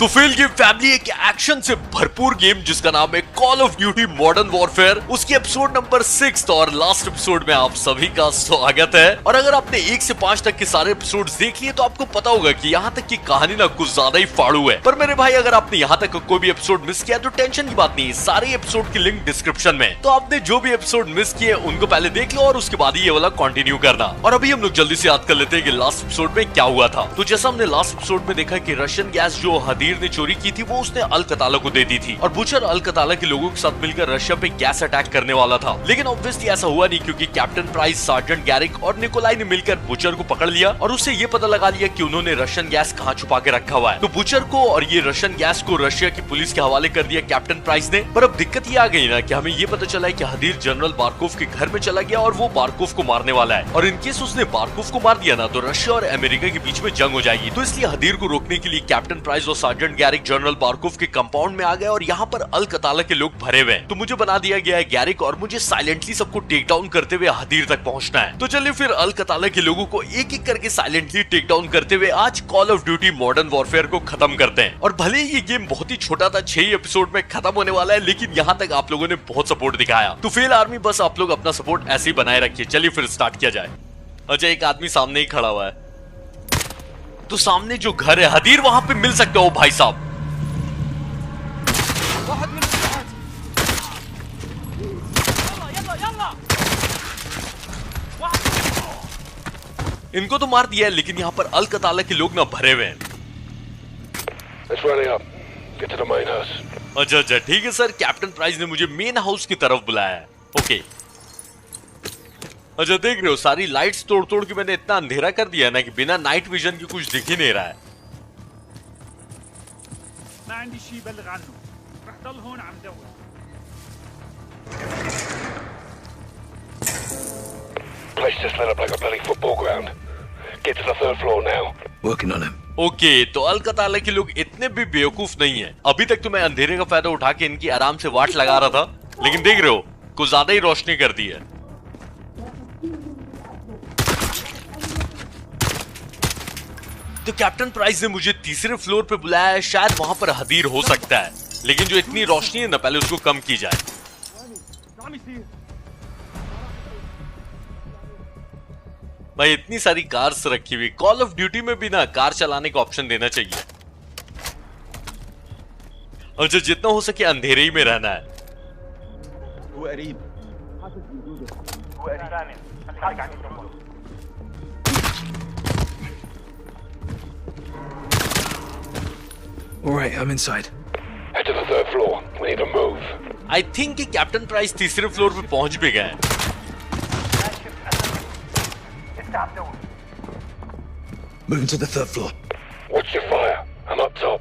तो fail game family एक action से भरपूर गेम जिसका नाम है call of duty modern warfare, उसकी एपिसोड नंबर 6 और लास्ट एपिसोड में आप सभी का स्वागत है। और अगर आपने 1 से 5 तक के सारे एपिसोड्स देख लिए तो आपको पता होगा कि यहाँ तक की कहानी ना कुछ ज्यादा ही फाड़ू है। पर मेरे भाई अगर आपने यहाँ तक कोई भी एपिसोड मिस किया तो टेंशन की बात नहीं, सारे एपिसोड की लिंक डिस्क्रिप्शन में। तो आपने जो भी एपिसोड मिस किए उनको पहले देख लो और उसके बाद ही ये वाला कंटिन्यू करना। और अभी हम लोग जल्दी से याद कर लेते हैं कि लास्ट एपिसोड में क्या हुआ था। तो जैसा हमने लास्ट एपिसोड में देखा कि रशियन गैस जो हदीर ने चोरी की थी वो उसने अल कताला को दे दी थी और बुचर अल कताला के लोगों के साथ मिलकर रशिया पे गैस अटैक करने वाला था। लेकिन ऑब्वियसली ऐसा हुआ नहीं क्योंकि कैप्टन प्राइस, सार्जेंट गैरिक और निकोलाई ने मिलकर बुचर को पकड़ लिया और उससे ये पता लगा लिया कि उन्होंने रशियन गैस कहाँ छुपा के रखा हुआ है। तो बुचर को और ये रशियन गैस को रशिया की पुलिस के हवाले कर दिया कैप्टन प्राइस ने। पर अब दिक्कत ये आ गई ना कि हमें ये पता चला है कि हदीर जनरल बारकोव के घर में चला गया और वो बारकोव को मारने वाला है। और इनकेस उसने बारकोव को मार दिया ना तो रशिया और अमेरिका के बीच में जंग हो जाएगी। तो इसलिए हदीर को रोकने के लिए कैप्टन प्राइस और सार्जेंट गैरिक जनरल बारकोव के कंपाउंड में आ गए और यहाँ पर अल कताला के लोग भरे हुए हैं। तो मुझे बना दिया गया है गैरिक और मुझे साइलेंटली सबको टेक डाउन करते हुए हदीर तक पहुंचना है। तो चलिए फिर अल कताला के लोगों को एक एक करके साइलेंटली टेक डाउन करते हुए आज call of duty modern warfare को खत्म करते हैं। और भले ही ये गेम बहुत ही छोटा था, 6 एपिसोड में खत्म होने वाला है, लेकिन यहाँ तक आप लोगों ने बहुत सपोर्ट दिखाया। तो फेल आर्मी बस आप लोग अपना सपोर्ट ऐसे ही बनाए रखिए। चलिए फिर स्टार्ट किया जाए। अच्छा एक आदमी सामने ही खड़ा हुआ है, तो सामने जो घर है हदीर वहां पे मिल सकते हो भाई साहब। इनको तो मार दिया है लेकिन यहाँ पर अल कताला के लोग ना भरे हुए हैं। अच्छा ठीक है सर, कैप्टन प्राइस ने मुझे मेन हाउस की तरफ बुलाया है। ओके अच्छा देख रहे हो सारी लाइट्स तोड़ तोड़ के मैंने इतना अंधेरा कर दिया ना कि बिना नाइट विजन के कुछ दिख ही नहीं रहा है। ओके तो अल कताला के लोग इतने भी बेवकूफ नहीं है। अभी तक तो मैं अंधेरे का फायदा उठा के इनकी आराम से वाट लगा रहा था, लेकिन देख रहे हो कुछ ज्यादा ही रोशनी कर दी है। तो कैप्टन प्राइस ने मुझे तीसरे फ्लोर पे बुलाया है, शायद वहां पर हदीर हो सकता है, लेकिन जो इतनी रोशनी है ना पहले उसको कम की जाए। भाई इतनी सारी कार्स रखी हुई, कॉल ऑफ ड्यूटी में भी ना कार चलाने का ऑप्शन देना चाहिए। और जो जितना हो सके अंधेरे ही में रहना है। Alright, I'm inside. Head to the 3rd floor. We need to move. I think कि कैप्टन प्राइस तीसरे फ्लोर पे पहुंच भी गए हैं। Moving to the 3rd floor. Watch your fire. I'm up top.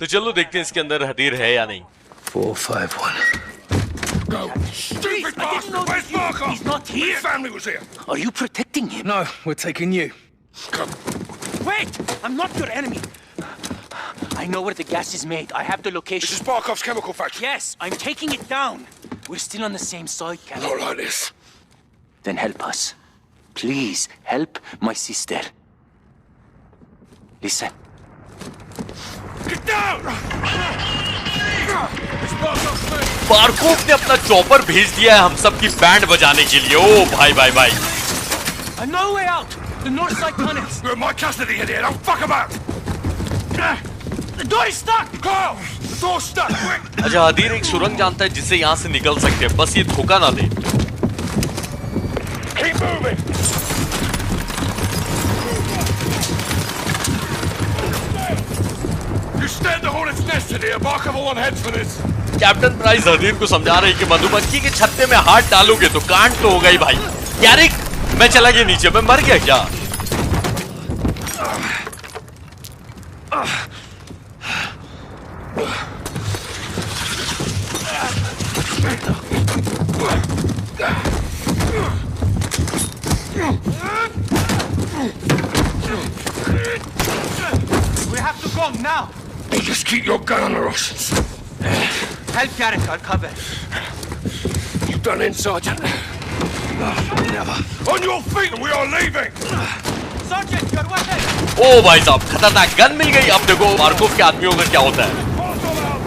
तो चलो देखते हैं इसके अंदर हदीर है या नहीं। 451. Go. Stupid bastard! Where's Markov? He's not here. His family was here. Are you protecting him? No, we're taking you. Come. Wait! I'm not your enemy. I know where the gas is made. I have the location. This is Barkov's chemical factory. Yes, I'm taking it down. We're still on the same side, Captain. Not like this. Then help us. Please, help my sister. Listen. Get down! It's Barkov's men. बारकोव ने अपना chopper भेज दिया है हम सबकी band बजाने के लिए। ओ भाई भाई भाई। No way out. The north side tunnels. You're in my custody, idiot. Don't fuck about. The door is stuck. Carl! The door's stuck. Quick! अच्छा हदीर एक सुरंग जानता है जिससे यहाँ से निकल सकते हैं, बस ये धोखा ना दे। Keep moving. You stand the hornet's nest in here. Barkov will want heads for this. Captain price हदीर को समझा रहे हैं कि मधुमक्खी के छत्ते में हाथ डालोगे तो कांड तो होगा ही भाई। गैरिक मैं चला गया नीचे, मैं मर गया क्या? We have to go now. Just keep your gun on the Russians. Help Garrett, I'll cover. You done in, Sergeant? Never. On your feet, we are leaving! Sergeant, your weapon! ओ भाई साहब, खतरनाक गन मिल गई। अब देखो Markov के आदमियों का क्या होता है। Hostile out!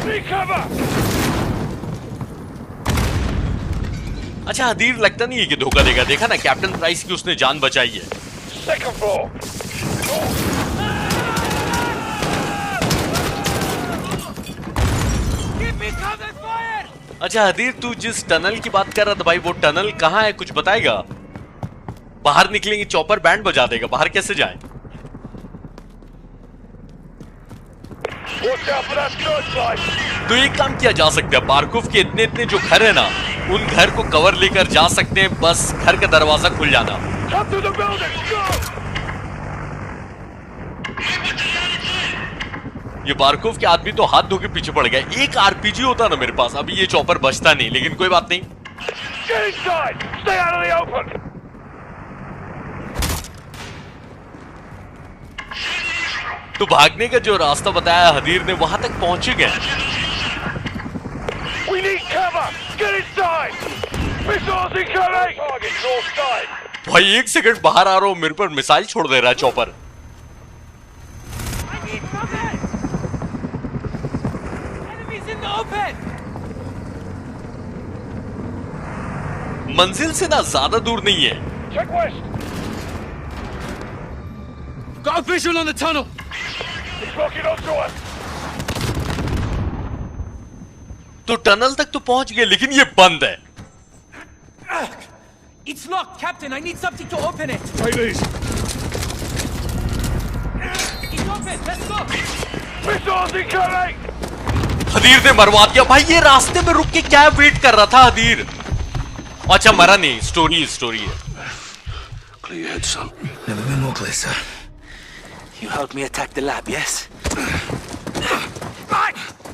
Need cover! अच्छा, हदीर लगता नहीं है कि धोखा देगा। देखा ना कैप्टन प्राइस की उसने जान बचाई है। Second floor! Give me cover fire! अच्छा हदीर, तू जिस टनल की बात कर रहा था भाई, वो टनल कहाँ है, कुछ बताएगा? बाहर निकलेंगे चॉपर बैंड बजा देगा, बाहर कैसे जाए? Watch out for that searchlight! तो एक काम किया जा सकता है, बारकोव के इतने इतने जो घर है ना, उन घर को कवर लेकर जा सकते हैं, बस घर का दरवाजा खुल जाना। Come to the building! Go! ये बारकोव के आदमी तो हाथ धो के पीछे पड़ गए। एक आरपीजी होता ना मेरे पास, अभी ये चॉपर बचता नहीं, लेकिन कोई बात नहीं। Get inside! Stay out of the open! तो भागने का जो रास्ता बताया हदीर ने, वहां तक पहुंचे गए। We need cover! Get inside! Missiles incoming! Target north side! भाई एक सेकंड बाहर आ रहा हूं, मेरे पर मिसाइल छोड़ दे रहा है chopper. I need cover! Enemies in the open! मंजिल से ना ज्यादा दूर नहीं है। Check west! Got a visual on the tunnel. He's locking onto us! तो टनल तक तो पहुंच गए, लेकिन ये बंद है। It's locked, Captain. I need something to open it. Take these! It's open. Let's go. Missiles incoming! हदीर ने मरवा दिया भाई। ये रास्ते में रुक के क्या वेट कर रहा था हदीर? अच्छा मरा नहीं, स्टोरी है। Clear your head, son. Never been more clear, sir. You helped me attack the lab, yes?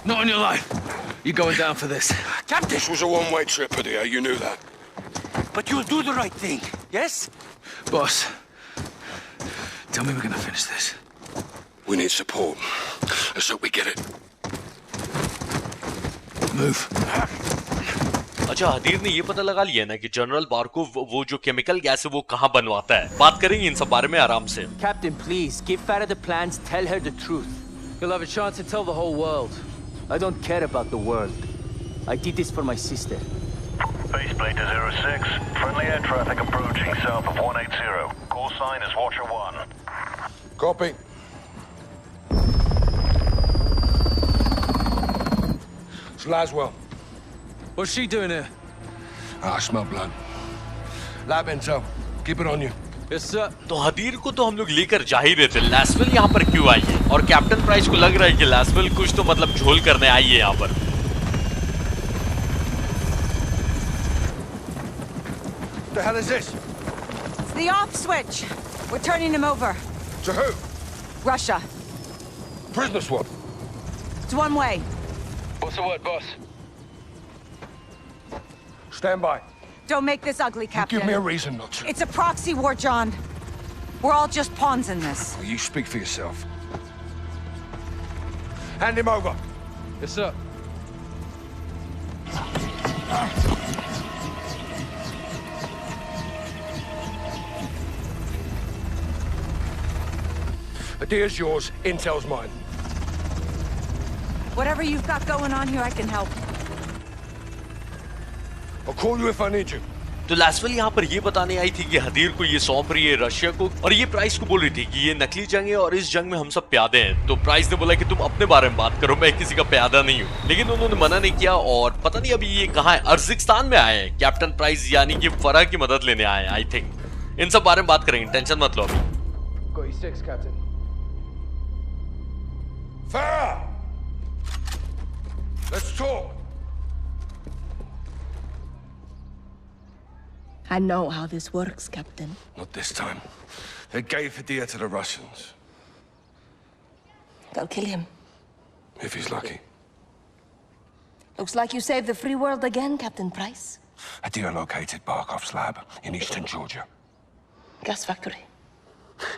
Not on your life. You're going down for this. Captain! This was a one-way trip, Hadir. You knew that. But you'll do the right thing, yes? Boss, tell me we're gonna finish this. We need support. Let's hope we get it. Move. अच्छा हदीर ने ये पता लगा लिया ना कि general बारकोव वो जो केमिकल गैस है वो कहाँ बनवाता है। बात करेंगे इन सब बारे में आराम से। Captain, please, give Farah the plans, tell her the truth. You'll have a chance to tell the whole world. I don't care about the world. I did this for my sister. Faceplate to 06. Friendly air traffic approaching south of 180. Call sign is Watcher 1. Copy. It's Laswell. What's she doing here? I smell blood. Lab intel. Keep it on you. Yes, sir. तो हदीर को तो हम लोग लेकर जा ही रहे थे, लैसवेल यहाँ पर क्यों आई है? और कैप्टन प्राइस को लग रहा है कि लैसवेल कुछ तो मतलब झोल करने आई है यहाँ पर। The hell is this? It's the off switch. We're turning him over. To who? Russia. Prisoner swap. It's one way. What's the word, boss? Stand by. Don't make this ugly, Captain. Give me a reason not to. It's a proxy war, John. We're all just pawns in this. Well, you speak for yourself. Hand him over. Yes, sir. Adir's yours. Intel's mine. Whatever you've got going on here, I can help. I'll call you if I need you. तो लैसवेल यहाँ पर ये बताने आई थी कि हदीर को ये सौंप रही है रशिया को, और ये प्राइस को बोल रही थी कि ये नकली जंग है और इस जंग में हम सब प्यादे हैं। तो प्राइस ने बोला कि तुम अपने बारे में बात करो, मैं किसी का प्यादा नहीं हूँ, लेकिन उन्होंने मना नहीं किया। और पता नहीं अभी ये कहाँ है, अर्जिस्तान में आए हैं कैप्टन प्राइस, यानी कि फरा की मदद लेने आए हैं आई थिंक। इन सब बारे में बात करेंगे, टेंशन मत लो अभी। Got your six, Captain. Farah! Let's talk. I know how this works, Captain. Not this time. They gave Hadir to the Russians. They'll kill him. If he's lucky. Looks like you saved the free world again, Captain Price. Hadir located Barkov's lab in eastern Georgia. Gas factory.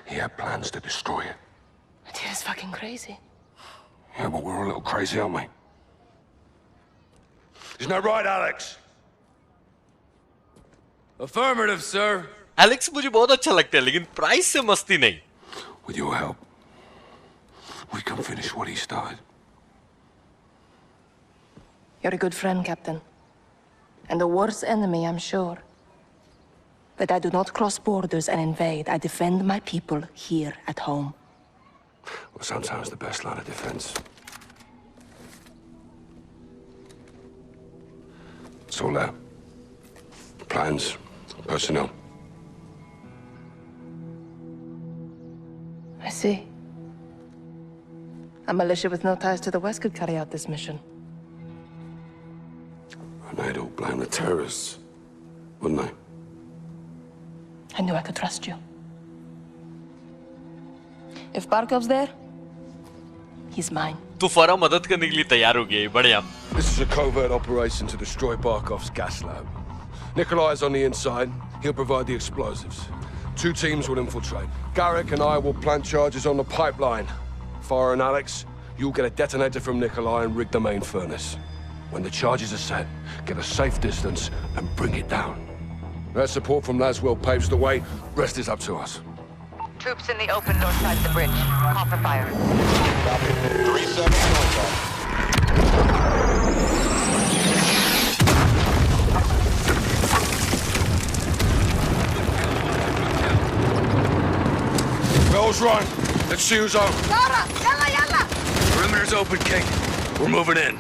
He had plans to destroy it. It is fucking crazy. Yeah, but we're all a little crazy, aren't we? Isn't that right, Alex? Affirmative, sir. Alex मुझे बहुत अच्छा लगता है, लेकिन price से मस्ती नहीं। With your help, we can finish what he started. You're a good friend, Captain. And the worst enemy, I'm sure. But I do not cross borders and invade. I defend my people here at home. Well, sometimes the best line of defense. It's all there. Plans, personnel. I see. A militia with no ties to the West could carry out this mission. And they'd all blame the terrorists, wouldn't they? I knew I could trust you. If Barkov's there, he's mine. तो फरा मदद करने के लिए तैयार हो गया, बढ़िया। This is a covert operation to destroy Barkov's gas lab. Nikolai's on the inside. He'll provide the explosives. 2 teams will infiltrate. Garrick and I will plant charges on the pipeline. Farah and Alex, you'll get a detonator from Nikolai and rig the main furnace. When the charges are set, get a safe distance and bring it down. That support from Laswell paves the way. Rest is up to us. Troops in the open north side of the bridge. Copper fire. Copy. 3-7 contact. Bell's run. Let's see who's on. Perimeter's open, King. We're moving in.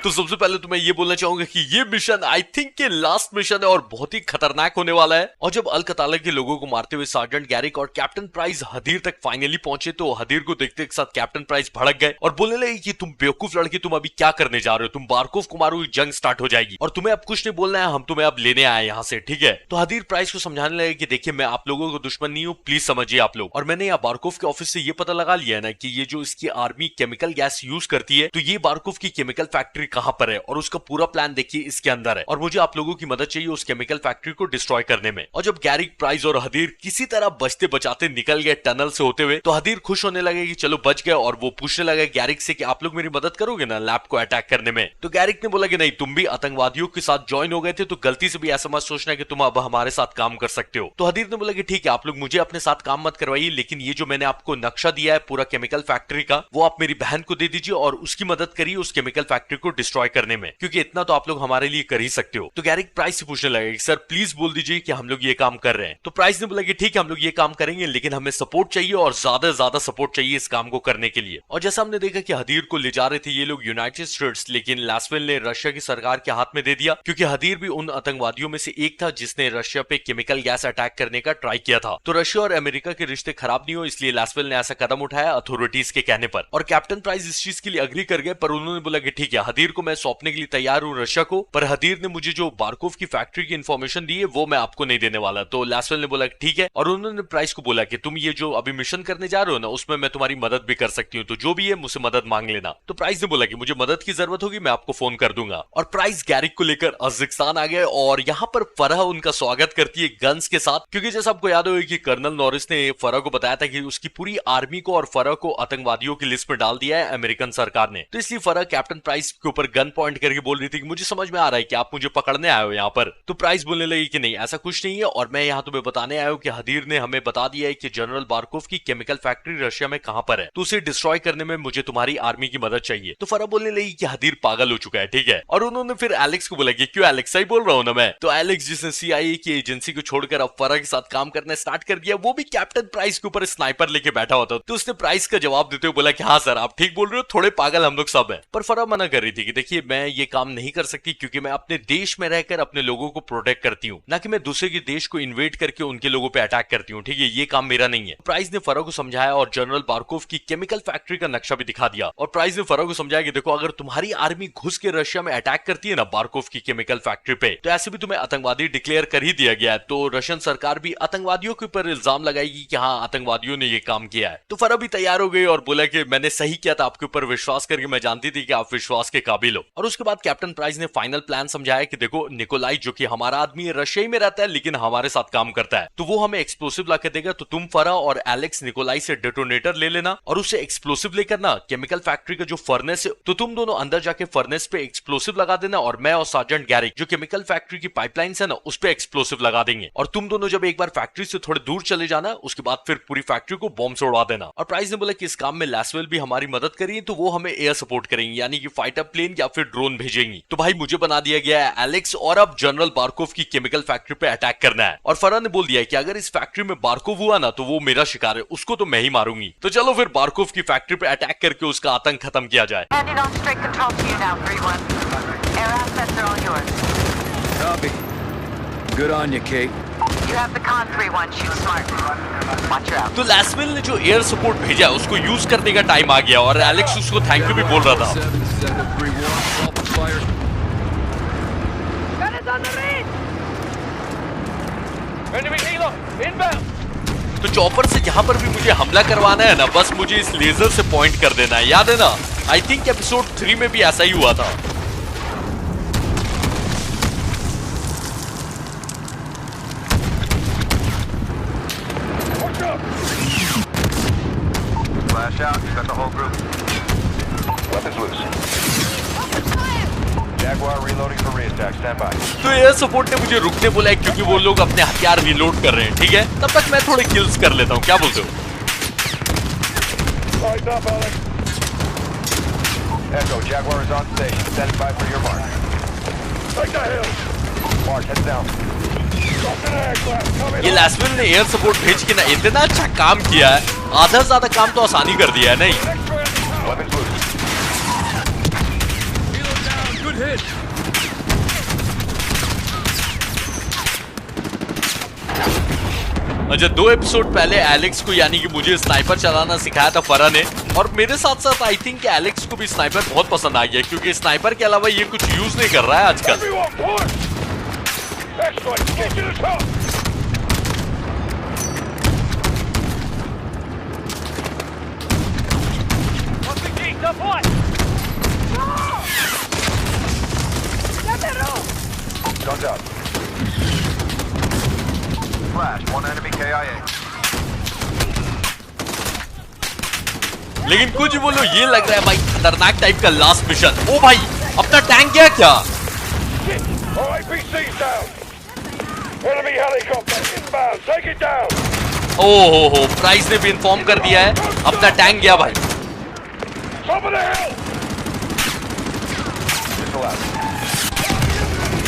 तो सबसे पहले तो मैं ये बोलना चाहूंगा कि ये मिशन आई थिंक के लास्ट मिशन है और बहुत ही खतरनाक होने वाला है। और जब अल कताला के लोगों को मारते हुए सार्जेंट गैरिक और कैप्टन प्राइस हदीर तक फाइनली पहुंचे, तो हदीर को देखते एक साथ कैप्टन प्राइस भड़क गए और बोलने लगे कि तुम बेवकूफ लड़के, तुम अभी क्या करने जा रहे हो, तुम बारकोव को मारोगे, जंग स्टार्ट हो जाएगी और तुम्हें अब कुछ नहीं बोलना है, हम तुम्हें अब लेने आए यहाँ से, ठीक है। तो हदीर प्राइस को समझाने लगे कि देखिए मैं आप लोगों को दुश्मन नहीं हूँ, प्लीज समझिए आप लोग। और मैंने यहाँ बारकोव के ऑफिस से ये पता लगा लिया है ना कि ये जो इसकी आर्मी केमिकल गैस यूज करती है, तो ये बारकोव की केमिकल फैक्ट्री कहाँ पर है और उसका पूरा प्लान देखिए इसके अंदर है और मुझे आप लोगों की मदद चाहिए उस केमिकल फैक्ट्री को डिस्ट्रॉय करने में। और जब गैरिक, प्राइस और हदीर किसी तरह बचते बचाते निकल गए टनल से होते हुए, तो हदीर खुश होने लगे कि चलो बच गए और वो पूछने लगे गैरिक से कि आप लोग मेरी मदद करोगे ना लैब को अटैक करने में। तो गैरिक ने बोला कि नहीं, तुम भी आतंकवादियों के साथ ज्वाइन हो गए थे, तो गलती से भी ऐसा मत सोचना कि तुम अब हमारे साथ काम कर सकते हो। तो हदीर ने बोला कि ठीक है, आप लोग मुझे अपने साथ काम मत करवाइए, लेकिन ये जो मैंने आपको नक्शा दिया है पूरा केमिकल फैक्ट्री का, वो आप मेरी बहन को दे दीजिए और उसकी मदद करिए उस केमिकल फैक्ट्री को डिस्ट्रॉय करने में, क्योंकि इतना तो आप लोग हमारे लिए कर ही सकते हो। तो गैरिक प्राइस से पूछने लगे कि सर प्लीज बोल दीजिए कि हम लोग ये काम कर रहे हैं। तो प्राइस ने बोला कि ठीक है, हम लोग ये काम करेंगे, लेकिन हमें सपोर्ट चाहिए और ज्यादा सपोर्ट चाहिए इस काम को करने के लिए। और जैसा हमने देखा कि हदीर को ले जा रहे थे ये लोग यूनाइटेड स्टेट्स, लेकिन लास्वेल ने रशिया की सरकार के हाथ में दे दिया, क्योंकि हदीर भी उन आतंकवादियों में से एक था जिसने रशिया पे केमिकल गैस अटैक करने का ट्राई किया था। तो रशिया और अमेरिका के रिश्ते खराब नहीं हो, इसलिए लास्वेल ने ऐसा कदम उठाया अथॉरिटीज के कहने पर। और कैप्टन प्राइस इस चीज के लिए अग्री कर गए, पर उन्होंने बोला कि ठीक है, हदीर को मैं सौंपने के लिए तैयार हूँ रशिया को, पर हदीर ने मुझे जो बारकोव की फैक्ट्री की इंफॉर्मेशन दी है वो मैं आपको नहीं देने वाला। तो लास्वेल ने बोला ठीक है, और उन्होंने प्राइस को बोला कि तुम ये जो अभी मिशन करने जा रहे हो ना, उसमें मैं तुम्हारी मदद भी कर सकती हूँ, तो जो भी है मुझसे मदद मांग लेना। तो प्राइस ने बोला कि मुझे मदद की जरूरत होगी, मैं आपको फोन कर दूंगा। और प्राइस गैरिक को लेकर अज़्ज़िक्स्तान आ गए और यहाँ पर फरह उनका स्वागत करती है गन्स के साथ, क्योंकि जैसा आपको याद होगा कि कर्नल नॉरिस ने फरह को बताया था कि उसकी पूरी आर्मी को और फरह को आतंकवादियों की लिस्ट में डाल दिया है अमेरिकन सरकार ने। तो इसलिए फरह कैप्टन प्राइस के ऊपर गन पॉइंट करके बोल रही थी कि मुझे समझ में आ रहा है कि आप मुझे पकड़ने आए हो यहाँ पर। तो प्राइस बोलने लगी कि नहीं, ऐसा कुछ नहीं है और मैं यहाँ तुम्हें बताने आया हूँ कि हदीर ने हमें बता दिया है कि जनरल बारकोव की केमिकल फैक्ट्री रशिया में कहाँ पर है, तो उसे डिस्ट्रॉय करने में मुझे तुम्हारी आर्मी की मदद चाहिए। तो फरह बोलने लगी कि हदीर पागल हो चुका है, ठीक है। और उन्होंने फिर एलेक्स को बोला कि क्यों एलेक्स, सही बोल रहा हूँ ना मैं। तो एलेक्स जिसने CIA की एजेंसी को छोड़कर अब फरह के साथ काम करना स्टार्ट कर दिया, वो भी कैप्टन प्राइस के ऊपर स्नाइपर लेके बैठा होता। तो उसने प्राइस का जवाब देते हुए बोला कि हाँ सर, आप ठीक बोल रहे हो, थोड़े पागल हम लोग सब है। पर फरह मना कर रही थी कि देखिए मैं ये काम नहीं कर सकती, क्योंकि मैं अपने देश में रहकर अपने लोगों को प्रोटेक्ट करती हूँ, ना कि मैं दूसरे के देश को इन्वेट करके उनके लोगों पे अटैक करती हूँ, ठीक है, ये काम मेरा नहीं है। प्राइस ने फरह को समझाया और जनरल बारकोव की केमिकल फैक्ट्री का नक्शा भी दिखा दिया। और प्राइस ने फरह को समझाया कि देखो, अगर तुम्हारी आर्मी घुस के रशिया में अटैक करती है ना बारकोव की केमिकल फैक्ट्री पे, तो ऐसे भी तुम्हें आतंकवादी डिक्लेयर कर ही दिया गया है, तो रशियन सरकार भी आतंकवादियों के ऊपर इल्जाम लगाएगी कि हाँ आतंकवादियों ने ये काम किया है। तो फरह भी तैयार हो गई और बोला कि मैंने सही किया था, आपके ऊपर विश्वास करके मैं जानती थी कि आप विश्वास के भी लो। और उसके बाद कैप्टन प्राइस ने फाइनल प्लान समझाया कि देखो निकोलाई जो कि हमारा आदमी है, रशिया में रहता है लेकिन हमारे साथ काम करता है, तो वो हमें एक्सप्लोसिव ला के देगा। तो तुम फरा और एलेक्स निकोलाई से डेटोनेटर ले लेना और उससे एक्सप्लोसिव लेकर ना केमिकल फैक्ट्री का जो फर्नेस है, तो तुम दोनों अंदर जाके फर्नेस पे एक्सप्लोसिव लगा देना और मैं और सार्जेंट गैरिक जो केमिकल फैक्ट्री की पाइपलाइंस है ना उस पे एक्सप्लोसिव लगा देंगे। और तुम दोनों जब एक बार फैक्ट्री से थोड़े दूर चले जाना, उसके बाद फिर पूरी फैक्ट्री को बॉम्ब से उड़ा देना। और प्राइस ने बोला कि इस काम में लैसवेल भी हमारी मदद करिए, तो वो हमें एयर सपोर्ट करेंगे, यानी कि फाइटर प्लेन या फिर ड्रोन भेजेंगी। तो भाई मुझे बना दिया गया है एलेक्स और अब जनरल बार्कोव की केमिकल फैक्ट्री पे अटैक करना है। और फरा ने बोल दिया है कि अगर इस फैक्ट्री में बार्कोव हुआ ना तो वो मेरा शिकार है, उसको तो मैं ही मारूंगी। तो चलो फिर बार्कोव की फैक्ट्री पे अटैक करके उसका आतंक खत्म किया जाए। Copy. Good on you, Kate. You have the con 3-1. Shoot smart. Watch her out. तो लैसवेल ने जो एयर सपोर्ट भेजा उसको यूज करने का टाइम आ गया और एलेक्स उसको थैंक यू भी बोल रहा था। 7731, open fire. Enemy healer, inbound. तो चॉपर से जहां पर भी मुझे हमला करवाना है ना, बस मुझे इस लेजर से पॉइंट कर देना है, याद है ना? आई थिंक एपिसोड 3 में भी ऐसा ही हुआ था। Flash out, you got the whole group. Weapons loose. Jaguar reloading for reattack, stand by. तो एयर सपोर्ट ने मुझे रुकने बोला है क्योंकि वो लोग अपने हथियार रिलोड कर रहे हैं, ठीक है? तब तक मैं थोड़े किल्स कर लेता हूँ, क्या बोलते हो? Light up, Alex. Echo, Jaguar is on station, standing by for your mark. Take the hill. Mark, heads down. Got an aircraft coming. ये लैसवेल ने एयर सपोर्ट भेज के ना इतना अच्छा काम किया है, आधा से ज्यादा काम तो आसानी कर दिया है, नहीं? Weapons loose. Helo down. Good hit. अच्छा 2 एपिसोड पहले एलेक्स को यानी कि मुझे स्नाइपर चलाना सिखाया था फरा ने, और मेरे साथ साथ आई थिंक एलेक्स को भी स्नाइपर बहुत पसंद आ गया क्योंकि स्नाइपर के अलावा ये कुछ यूज नहीं कर रहा है आजकल। Everyone, push. Excellent. Get to the top. What's the key? Top one. Guns up. Flash, one enemy KIA. लेकिन कुछ बोलो ये लग रहा है भाई खतरनाक टाइप का लास्ट मिशन। ओ भाई अपना टैंक गया क्या? All APCs down. Enemy helicopter inbound. Take it down. ओ हो प्राइस ने भी इन्फॉर्म कर दिया है अपना टैंक गया भाई। Top of the hill. Missile out.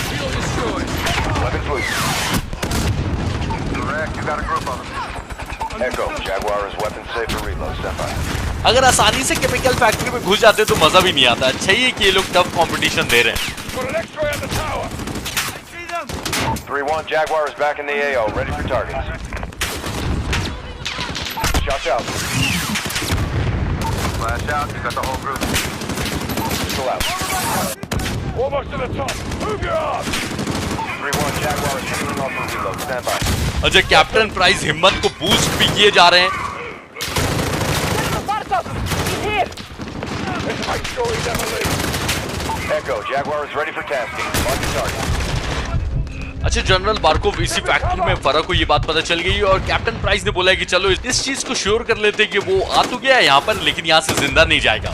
Helo destroyed. Weapons loose. Direct, you got a group of them. Echo, Jaguar is weapons safe for reload, stand by. अगर आसानी से केमिकल फैक्ट्री में घुस जाते तो मजा भी नहीं आता। अच्छा ही है कि ये लोग टफ कंपटीशन दे रहे हैं। Got an X-ray on the tower. 3-1, Jaguar is back in the AO, ready for targets. Shots out. Flash out, you got the whole group. Missile out. Almost to the top. Move your arms. 3-1, Jaguar is healing off for reload, stand by. अच्छा captain price हिम्मत को boost भी किए जा रहे हैं। Let's make sure he never leaves. Echo, Jaguar is ready for tasking. Mark your target. अच्छा general बार्कोव इसी फैक्ट्री में फरा को ये बात पता चल गई और कैप्टन प्राइस ने बोला है कि चलो इस चीज को श्योर कर लेते कि वो आ तो गया है यहाँ पर लेकिन यहाँ से जिंदा नहीं जाएगा।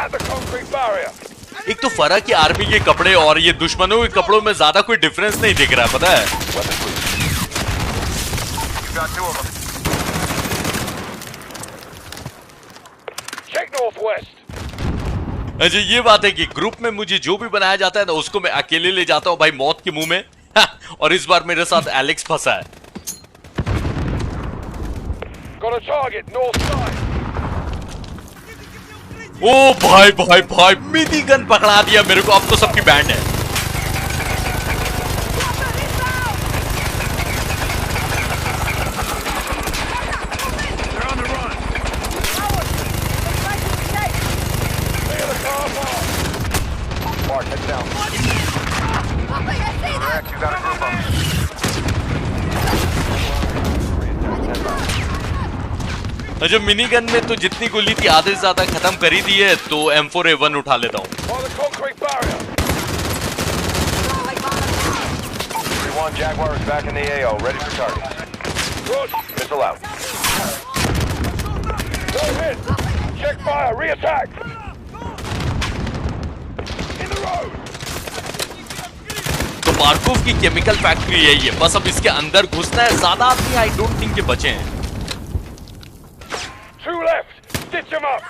At the concrete barrier. एक तो फरा की आर्मी के कपड़े और ये दुश्मनों के कपड़ों में ज्यादा कोई डिफरेंस नहीं दिख रहा है, पता है? Weapons loose. You got 2 of them. Check northwest. अच्छा ये बात है कि ग्रुप में मुझे जो भी बनाया जाता है ना उसको मैं अकेले ले जाता हूँ भाई मौत के मुंह में। और इस बार मेरे साथ एलेक्स फंसा है। Got a target north side. ओ भाई भाई भाई मिनी गन पकड़ा दिया मेरे को, अब तो सबकी बैंड है। Mark, head down. Direct, you got a group of them. Stand by. अच्छा, मिनी गन में तो जितनी गोली थी आधे से ज्यादा खत्म कर ही दी है, तो M4A1 उठा लेता हूँ। By the concrete barrier. 3-1, Jaguar is back in the AO, ready for target. Good. Missile out. Go in. Check fire. Re-attack. In the road. तो बार्कोव की केमिकल फैक्ट्री यही है, बस अब इसके अंदर घुसना है। ज्यादा आदमी आई डोंट थिंक के बचे हैं। 2 left. Stitch them up.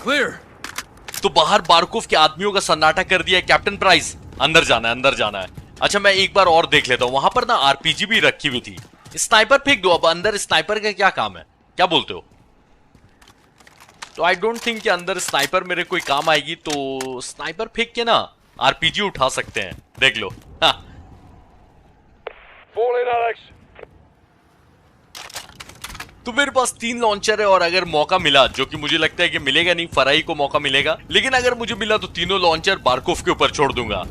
Clear. तो बाहर बार्कोव के आदमियों का सन्नाटा कर दिया है। कैप्टन प्राइस, अंदर जाना है, अंदर जाना है। अच्छा, मैं एक बार और देख लेता हूँ। वहां पर ना आरपीजी भी रखी हुई थी। स्नाइपर फेंक दो। अब अंदर स्नाइपर का क्या काम है, क्या बोलते हो? तो आई डोंट थिंक कि अंदर स्नाइपर मेरे कोई काम आएगी, तो स्नाइपर फेंक के ना आरपीजी उठा सकते हैं। देख लो। हाँ। Fall in, Alex. तो मेरे पास 3 लॉन्चर है, और अगर मौका मिला, जो कि मुझे लगता है कि मिलेगा नहीं, फराई को मौका मिलेगा, लेकिन अगर मुझे मिला तो तीनों लॉन्चर बार्कोव के ऊपर छोड़ दूंगा।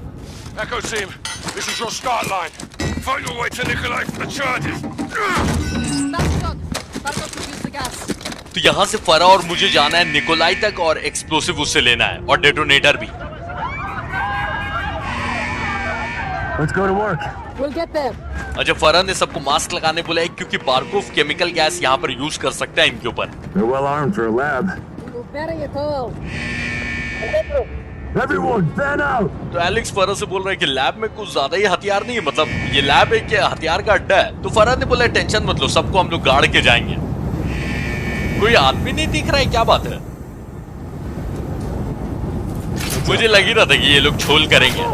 Echo team, this is your start line. Find your way to Nikolai for the charges. तो यहाँ से फरा और मुझे जाना है निकोलाई तक, और एक्सप्लोसिव उससे लेना है, और डेटोनेटर भी। Let's go to work. We'll get there. अच्छा, फरा ने सबको मास्क लगाने बोला है, क्योंकि बार्कोव केमिकल गैस यहाँ पर यूज कर सकता है इनके ऊपर। They're well armed for a lab. Everyone, fan out! तो एलेक्स फरा से बोल रहा है कि लैब में कुछ ज्यादा ही हथियार नहीं है, मतलब ये लैब है कि हथियार का अड्डा है। तो फरा ने बोला टेंशन मत लो, सबको हम लोग गाड़ के जाएंगे। कोई आदमी नहीं दिख रहा है, क्या बात है? मुझे लग ही रहा था कि ये लोग छोल करेंगे।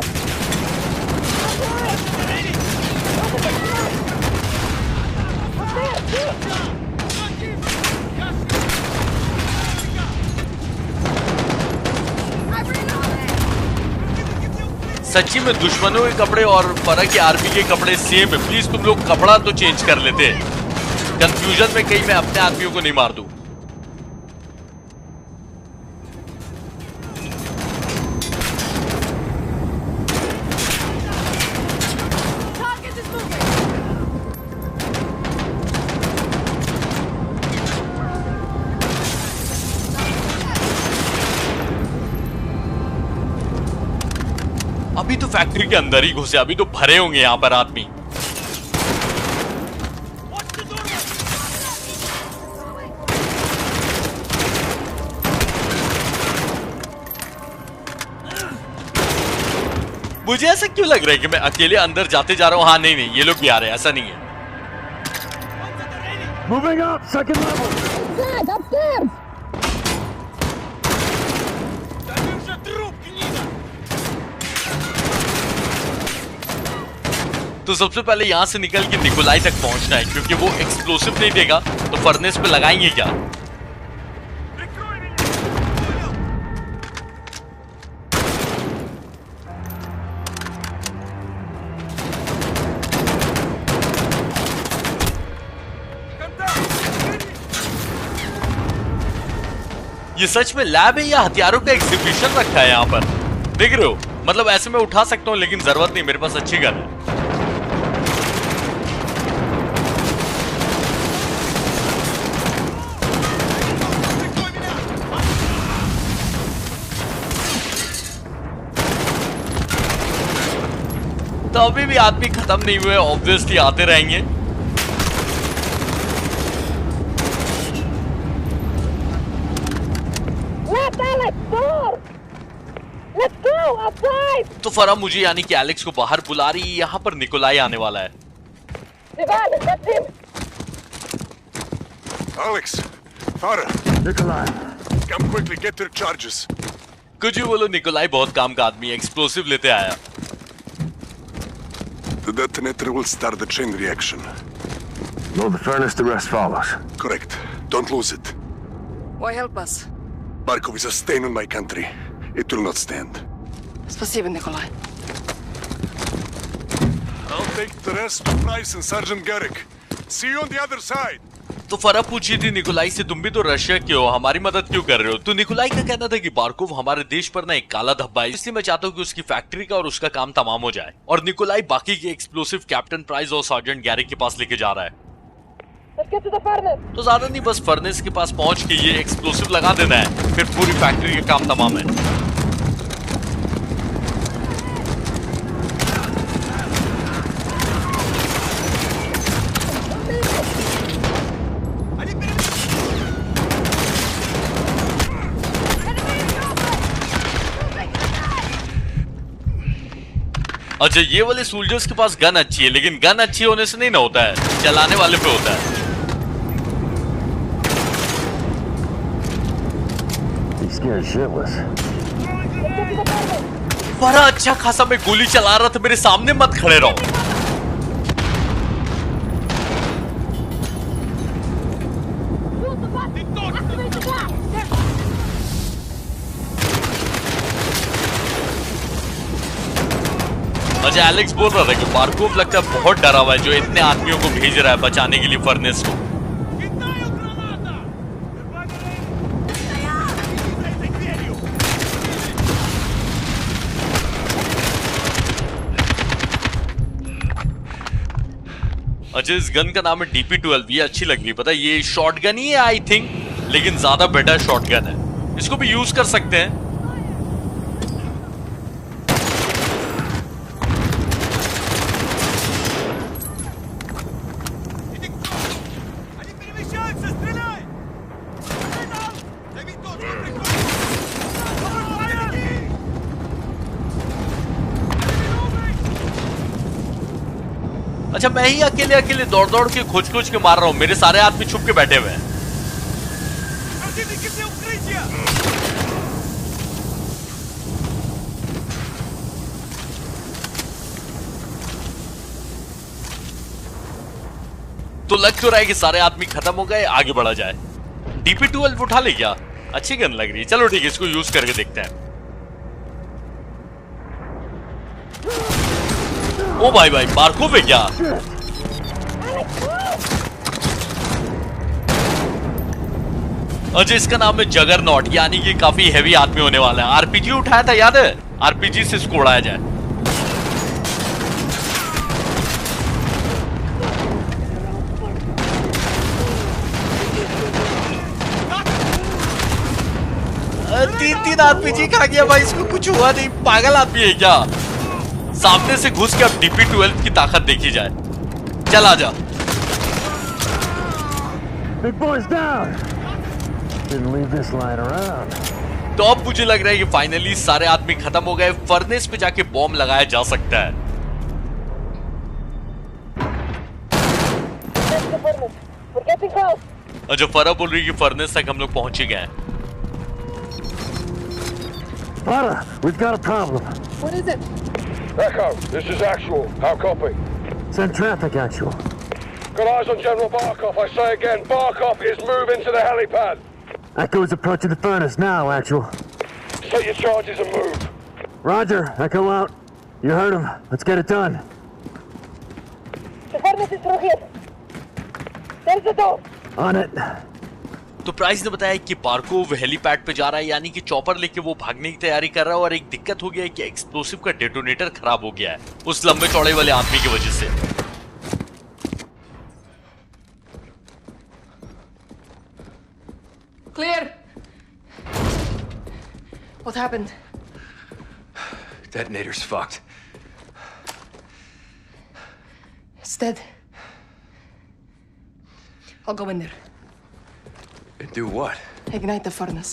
सच्ची में दुश्मनों के कपड़े और फरा के आर्मी के कपड़े सेम है। प्लीज तुम लोग कपड़ा तो चेंज कर लेते। कंफ्यूजन में कहीं मैं अपने आदमियों को नहीं मार दूं। अभी तो फैक्ट्री के अंदर ही घुसे, अभी तो भरे होंगे यहां पर आदमी। मुझे ऐसा क्यों लग रहा है कि मैं अकेले अंदर जाते जा रहा हूं? हाँ, नहीं नहीं, ये लोग भी आ रहे हैं, ऐसा नहीं है। Moving up, second level. Upstairs! तो सबसे पहले यहां से निकल के निकोलाई तक पहुंचना है, क्योंकि वो एक्सप्लोसिव नहीं देगा तो फर्नेस पे लगाएंगे क्या? ये सच में लैब है या हथियारों का एग्जीबिशन रखा है यहाँ पर? देख रहे हो, मतलब ऐसे मैं उठा सकता हूँ, लेकिन जरूरत नहीं, मेरे पास अच्छी गन है। तो अभी भी आदमी खत्म नहीं हुए, ऑब्वियसली आते रहेंगे। तो फरा मुझे यानी कि एलेक्स को बाहर बुला रही है, यहाँ पर निकोलाई आने वाला है। Alex, Farah, Nikolai. come quickly, get their charges. कुछ भी बोलो, निकोलाई बहुत काम का आदमी है, एक्सप्लोसिव लेते आया। The detonator will start the chain reaction. Load the furnace, the rest follows. Correct. Don't lose it. Why help us? Barkov is a stain on my country. It will not stand. Спасибо, Nikolai. I'll take the rest to Price and Sergeant Garrick. See you on the other side. तो फरह पूछी थी Nikolai से, तुम भी तो Russia के हो, हमारी मदद क्यों कर रहे हो? तो निकोलाई का कहना था कि बार्कोव हमारे देश पर ना एक काला धब्बा है, इसलिए मैं चाहता हूँ कि उसकी फैक्ट्री का और उसका काम तमाम हो जाए। और निकोलाई बाकी के एक्सप्लोसिव कैप्टन प्राइस और सार्जेंट गैरिक के पास लेके जा रहा है। तो ज्यादा नहीं, बस फर्नेस के पास पहुंच के ये एक्सप्लोसिव लगा देना है, फिर पूरी फैक्ट्री का काम तमाम है। अच्छा, ये वाले सोल्जर्स के पास गन अच्छी है, लेकिन गन अच्छी होने से नहीं ना होता है, चलाने वाले पे होता है। बड़ा अच्छा खासा मैं गोली चला रहा था, मेरे सामने मत खड़े रहो। अच्छा, एलेक्स बोल रहा था कि बार्कोव लगता है बहुत डरा हुआ है, जो इतने आदमियों को भेज रहा है बचाने के लिए फर्नेस को। अच्छा, इस गन का नाम है DP-12, ये अच्छी लग रही, पता है ये शॉटगन ही है आई थिंक, लेकिन ज्यादा बेटर शॉटगन है, इसको भी यूज कर सकते हैं। अच्छा, मैं ही अकेले अकेले दौड़ दौड़ के खोज खोज के मार रहा हूँ, मेरे सारे आदमी छुप के बैठे हुए हैं। तो लग तो रहा है कि सारे आदमी खत्म हो गए, आगे बढ़ा जाए। DP-12 उठा ले क्या? अच्छी गन लग रही है, चलो ठीक है, इसको यूज करके देखते हैं। ओ भाई भाई, बार्कोव है क्या? अच्छा, इसका नाम है जगरनॉट, यानी कि काफी हैवी आदमी होने वाला है। RPG उठाया था, याद है? RPG से इसको उड़ाया जाए। तीन RPG खा गया भाई, इसको कुछ हुआ नहीं, पागल आदमी है क्या? सामने से घुस के अब DP-12 की ताकत देखी जाए। चल आजा। तो अब मुझे लग रहा है कि फाइनली सारे आदमी खत्म हो गए, फर्नेस पे जाके बॉम्ब लगाया जा सकता है। जो फरा बोल रही है कि फर्नेस तक हम लोग पहुंच ही गए। Farah, we've got a problem. What is it? Echo, this is Actual. How copy? Send traffic, Actual. Got eyes on General Barkov. I say again, Barkov is moving to the helipad. Echo's approaching the furnace now, Actual. Set your charges and move. Roger, Echo out. You heard him. Let's get it done. The furnace is through here. There's the door. On it. तो price ने बताया कि बार्कोव helipad पे जा रहा है, यानी कि चॉपर लेके वो भागने की तैयारी कर रहा है, और एक दिक्कत हो गया है कि एक्सप्लोसिव का डेटोनेटर खराब हो गया है उस लंबे चौड़े वाले आदमी की वजह से। Clear. What happened? Detonator's fucked. It's dead. I'll go in there. And do what? Ignite the furnace.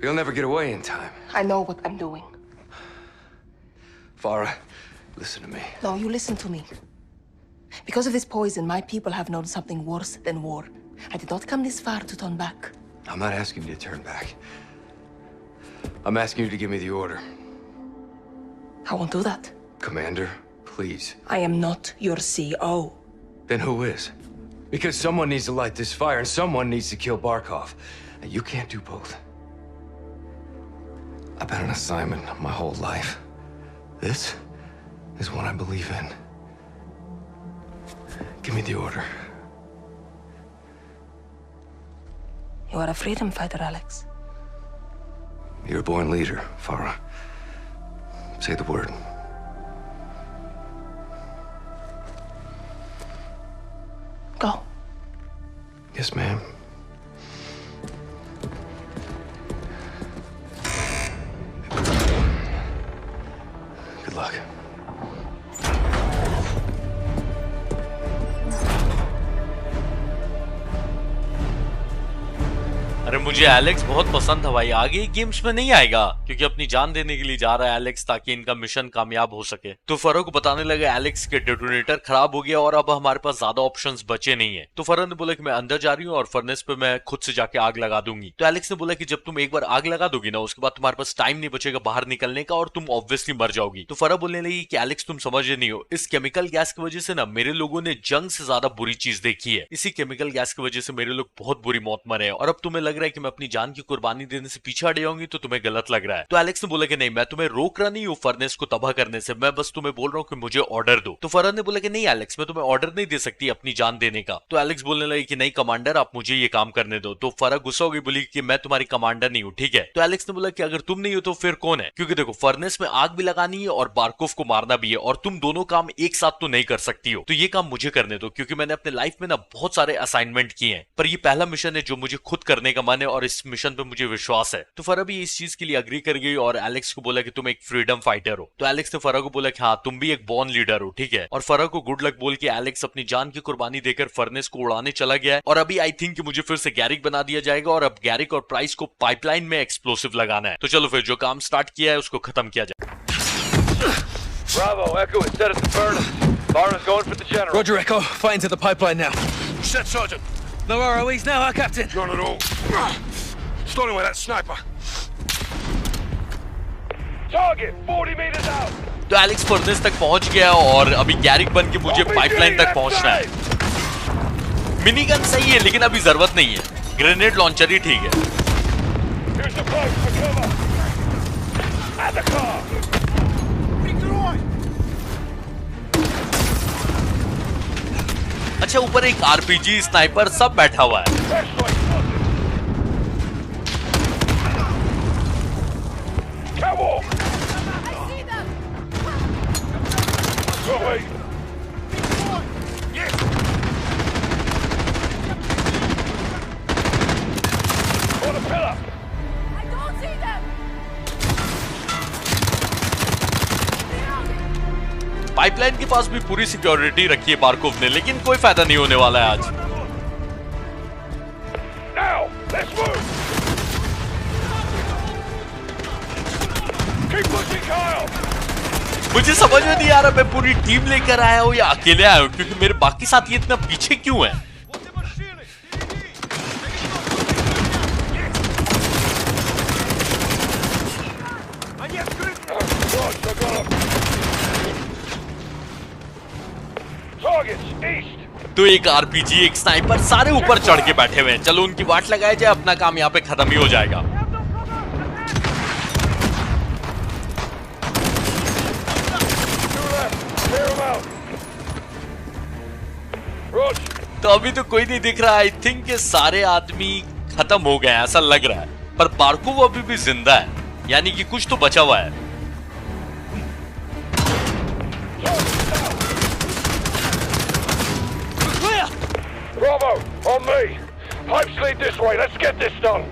We'll never get away in time. I know what I'm doing. Farah, listen to me. No, you listen to me. Because of this poison, my people have known something worse than war. I did not come this far to turn back. I'm not asking you to turn back. I'm asking you to give me the order. I won't do that. Commander, please. I am not your CO. Then who is? Because someone needs to light this fire and someone needs to kill Barkov. And you can't do both. I've been on assignment my whole life. This is what I believe in. Give me the order. You are a freedom fighter, Alex. You're a born leader, Farah. Say the word. Go. Yes, ma'am. Good luck. अरे मुझे Alex बहुत पसंद है भाई। आगे games में नहीं आएगा क्योंकि अपनी जान देने के लिए जा रहा है एलेक्स ताकि इनका मिशन कामयाब हो सके। तो फरो को बताने लगा एलेक्स के डेटोनेटर खराब हो गया और अब हमारे पास ज्यादा ऑप्शंस बचे नहीं है। तो फरो ने बोला कि मैं अंदर जा रही हूँ और फर्नेस पे मैं खुद से जाके आग लगा दूंगी। तो एलेक्स ने बोला कि जब तुम एक बार आग लगा दोगी ना उसके बाद तुम्हारे पास टाइम नहीं बचेगा बाहर निकलने का और तुम ऑब्वियसली मर जाओगी। तो फरो बोलने लगी कि एलेक्स तुम समझ नहीं हो, इस केमिकल गैस की वजह से ना मेरे लोगों ने जंग से ज्यादा बुरी चीज देखी है। इसी केमिकल गैस की वजह से मेरे लोग बहुत बुरी मौत मरे और अब तुम्हें लग रहा है कि मैं अपनी जान की कुर्बानी देने से पीछे हट जाऊंगी तो तुम्हें गलत लग रहा है। तो एलेक्स ने बोला कि नहीं, मैं तुम्हें रोक रहा नहीं हूँ फर्नेस को तबाह करने से, मैं बस तुम्हें बोल रहा हूँ कि मुझे ऑर्डर दो। तो फरहद ने बोला कि नहीं एलेक्स, मैं तुम्हें ऑर्डर नहीं दे सकती अपनी जान देने का। तो एलेक्स बोलने लगी कि नहीं कमांडर, आप मुझे ये काम करने दो। तो फरहद गुस्सा हो गई, बोली कि मैं तुम्हारी कमांडर नहीं हूँ, ठीक है। तो एलेक्स ने बोला कि अगर तुम नहीं हो तो फिर कौन है, क्योंकि देखो फर्नेस में आग भी लगानी है और बारकोव को मारना भी है और तुम दोनों काम एक साथ तो नहीं कर सकती हो। तो ये काम मुझे करने दो क्योंकि मैंने अपने लाइफ में ना बहुत सारे असाइनमेंट किए हैं, पर ये पहला मिशन है जो मुझे खुद करने का मन है और इस मिशन पे मुझे विश्वास है। तो फरह भी इस चीज के लिए अग्री कर गई और एलेक्स को बोला कि तुम एक फ्रीडम फाइटर हो। तो एलेक्स ने फरह को बोला कि हाँ तुम भी एक बॉर्न लीडर हो, ठीक है। और फरह को गुड लक बोल के एलेक्स अपनी जान की कुर्बानी देकर फर्नेस को उड़ाने चला गया है और अभी आई थिंक मुझे फिर से गैरिक बना दिया जाएगा और अब गैरिक और प्राइस को पाइपलाइन में एक्सप्लोसिव लगाना है। तो चलो फिर जो काम स्टार्ट किया है उसको खत्म किया जाए। Bravo, Echo is set at the furnace. Barnes going for the general. Roger, Echo. Fight into the pipeline now. Set, Sergeant. No ROEs now, huh, Captain? None at all. Starting with that sniper. Target 40 meters out. तो Alex furnace तक पहुंच गया और अभी गैरिक बन के मुझे pipeline तक पहुंचना है। मिनी गन सही है लेकिन अभी जरूरत नहीं है, ग्रेनेड लॉन्चर ही ठीक है। Here's the pipe for cover. At the car. अच्छा ऊपर एक आरपीजी स्नाइपर सब बैठा हुआ है। पाइपलाइन के पास भी पूरी सिक्योरिटी रखी है बारकोव ने, लेकिन कोई फायदा नहीं होने वाला है आज। मुझे समझ में नहीं आ रहा मैं पूरी टीम लेकर आया हूँ या अकेले आया हूँ, क्योंकि मेरे बाकी साथी इतना पीछे क्यों है। तो एक आरपीजी, एक स्नाइपर, सारे ऊपर चढ़ के बैठे हुए हैं। चलो उनकी वाट लगाया जाए, अपना काम यहाँ पे खत्म ही हो जाएगा। तो अभी तो कोई नहीं दिख रहा। आई थिंक ये सारे आदमी खत्म हो गए ऐसा लग रहा है, पर बारकोव अभी भी जिंदा है, यानी कि कुछ तो बचा हुआ है। Bravo, on me. Pipes lead this way. Let's get this done.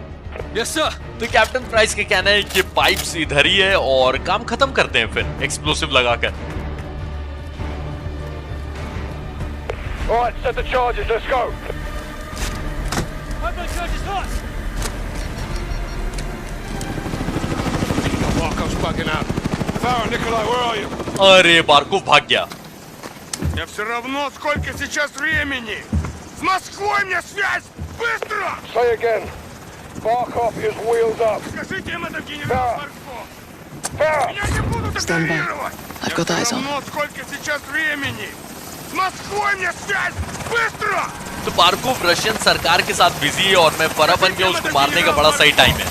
Yes, sir. तो कैप्टन प्राइस के कहना है कि पाइप्स इधर ही है और काम खत्म करते हैं फिर एक्सप्लोसिव लगाकर। All right, set the charges. Let's go. Pipeline charges lost. Markov's bugging out. Farah, Nikolai, where are you? अरे बारकोव भाग गया। Мне все равно, сколько сейчас времени. С Москвой мне связь! Быстро! Say again. Barkov is wheeled up. Скажите им это, генерал Барков. Меня не будут игнорировать. I've got eyes on. Сколько сейчас времени? С Москвой мне связь! Быстро! तो बारकोव रशियन सरकार के साथ बिजी है और मैं फरा बन गया, उसको मारने का बड़ा सही टाइम है।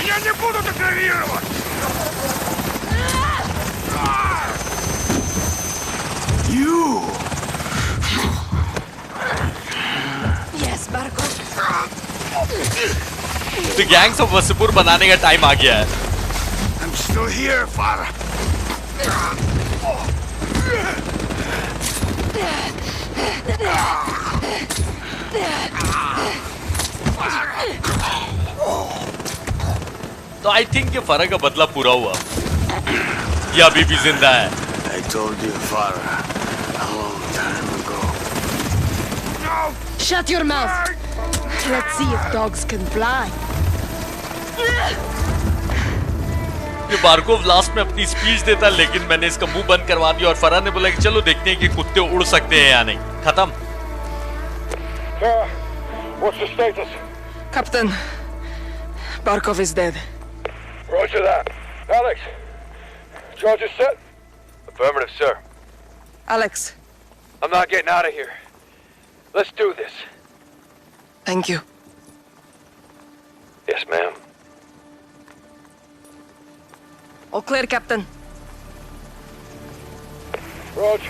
Меня не будут игнорировать. You. Yes, Barkov. तो गैंग्स ऑफ वसीपुर बनाने का टाइम आ गया है। I'm still here, Farah. तो आई थिंक ये फरा का बदला पूरा हुआ। ये अभी भी जिंदा है। I told you, Farah, a long time ago. No! Shut your mouth. Let's see if dogs can fly. ये बारकोव लास्ट में अपनी स्पीच देता, लेकिन मैंने इसका मुंह बंद करवा दिया और फरा ने बोला कि चलो देखते हैं कि कुत्ते उड़ सकते हैं या नहीं। खत्म। What's the status? Captain, Barkov is dead. Roger that. Alex, charges set? Affirmative, sir. Alex, I'm not getting out of here. Let's do this. thank you. Yes, ma'am. All clear, Captain. Rog,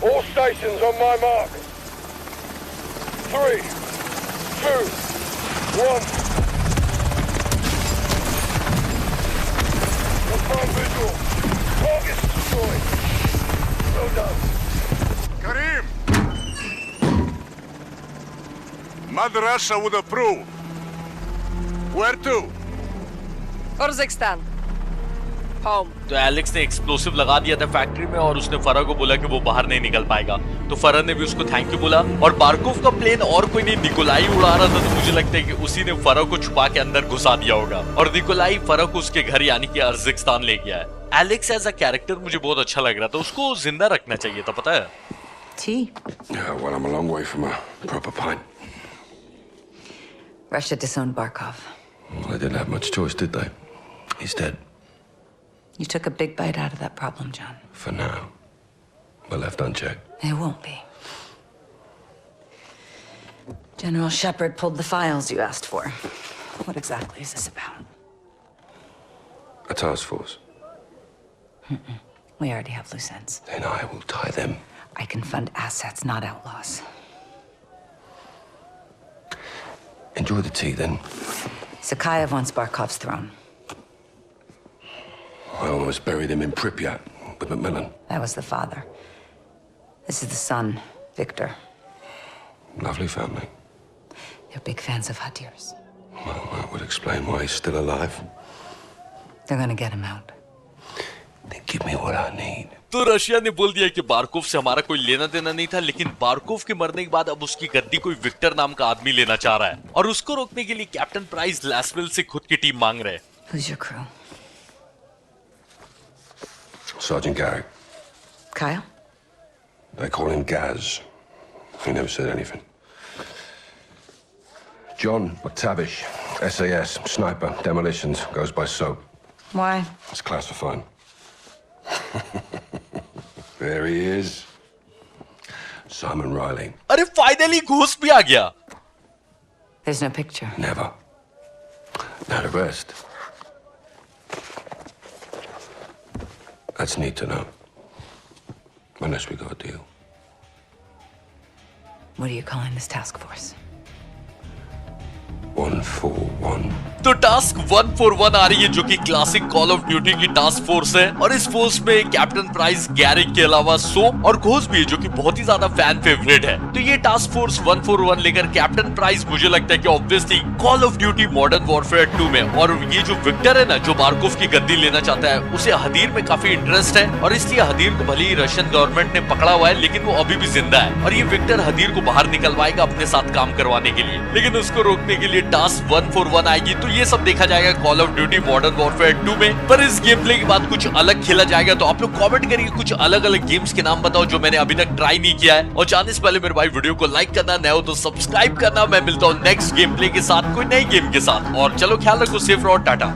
all stations on my mark. 3, 2, 1. Confirm visual. Target's destroyed. Well done. Karim! Mother Russia would approve. Where to? Kazakhstan. Home. तो Alex ने explosive लगा दिया था factory में और उसने फरा को बोला कि वो बाहर नहीं निकल पाएगा। तो फरा ने भी उसको थैंक यू बोला और बारकोव का प्लेन और कोई नहीं निकोलाई उड़ा रहा था, तो मुझे लगता है कि उसी ने फरा को छुपा के अंदर घुसा दिया होगा और निकोलाई फरा को उसके घर यानी कि अर्जिस्तान ले गया है। एलेक्स एज अ कैरेक्टर मुझे बहुत अच्छा लग रहा था, उसको जिंदा रखना चाहिए था, पता है? Tea. Yeah, well, I'm a long way from a proper pint. Russia disowned Barkov. Well, they didn't have much choice, did they? He's dead. You took a big bite out of that problem, John. For now. We're left unchecked. It won't be. General Shepard pulled the files you asked for. What exactly is this about? A task force. We already have loose ends. Then I will tie them. I can fund assets, not outlaws. Enjoy the tea, then. Sakayev wants Barkov's throne. I almost buried him in Pripyat with Macmillan. That was the father. This is the son, Victor. Lovely family. They're big fans of Hadir's. Well, that would explain why he's still alive. They're gonna get him out. Then give me what I need. तो Russia ने बोल दिया कि बारकोव से हमारा कोई लेना देना नहीं था, लेकिन बारकोव के मरने के बाद अब उसकी गद्दी कोई विक्टर नाम का आदमी लेना चाह रहा है और उसको रोकने के लिए कैप्टन प्राइस लैसवेल से खुद की टीम मांग रहे हैं। Who's your crew? Sergeant Garrick. Kyle? They call him Gaz. He never said anything. John McTavish, SAS, sniper, demolitions, goes by SOAP. Why? It's classified. There he is. Simon Riley. अरे finally घूस भी आ गया। There's no picture. Never. Now the rest. That's neat to know. Unless we got a deal. What are you calling this task force? 141. तो task 141 आ रही है जो कि classic call of duty की टास्क फोर्स है और इस फोर्स में कैप्टन प्राइस, गैरिक के अलावा सोप और घोष भी है जो कि बहुत ही ज्यादा फैन फेवरेट है। तो ये टास्क फोर्स 141 लेकर कैप्टन प्राइस मुझे लगता है कि obviously call of duty modern warfare 2 में, और ये जो विक्टर है ना जो बारकोव की गद्दी लेना चाहता है उसे हदीर में काफी इंटरेस्ट है और इसलिए हदीर को भले ही रशियन गवर्नमेंट ने पकड़ा हुआ है लेकिन वो अभी भी जिंदा है और ये विक्टर हदीर को बाहर निकलवाएगा अपने साथ काम करवाने के लिए, लेकिन उसको रोकने के लिए टास्क 141 आएगी। तो ये सब देखा जाएगा call of duty modern warfare 2 में। पर इस गेम प्ले के बाद कुछ अलग खेला जाएगा, तो आप लोग कमेंट करिए कुछ अलग अलग गेम्स के नाम बताओ जो मैंने अभी तक ट्राई नहीं किया है। और जाने से पहले मेरे भाई वीडियो को लाइक करना, नए हो तो सब्सक्राइब करना। मैं मिलता हूँ नेक्स्ट गेम प्ले के साथ कोई नई गेम के साथ, और चलो ख्याल रखो, सेफ रहो, टाटा।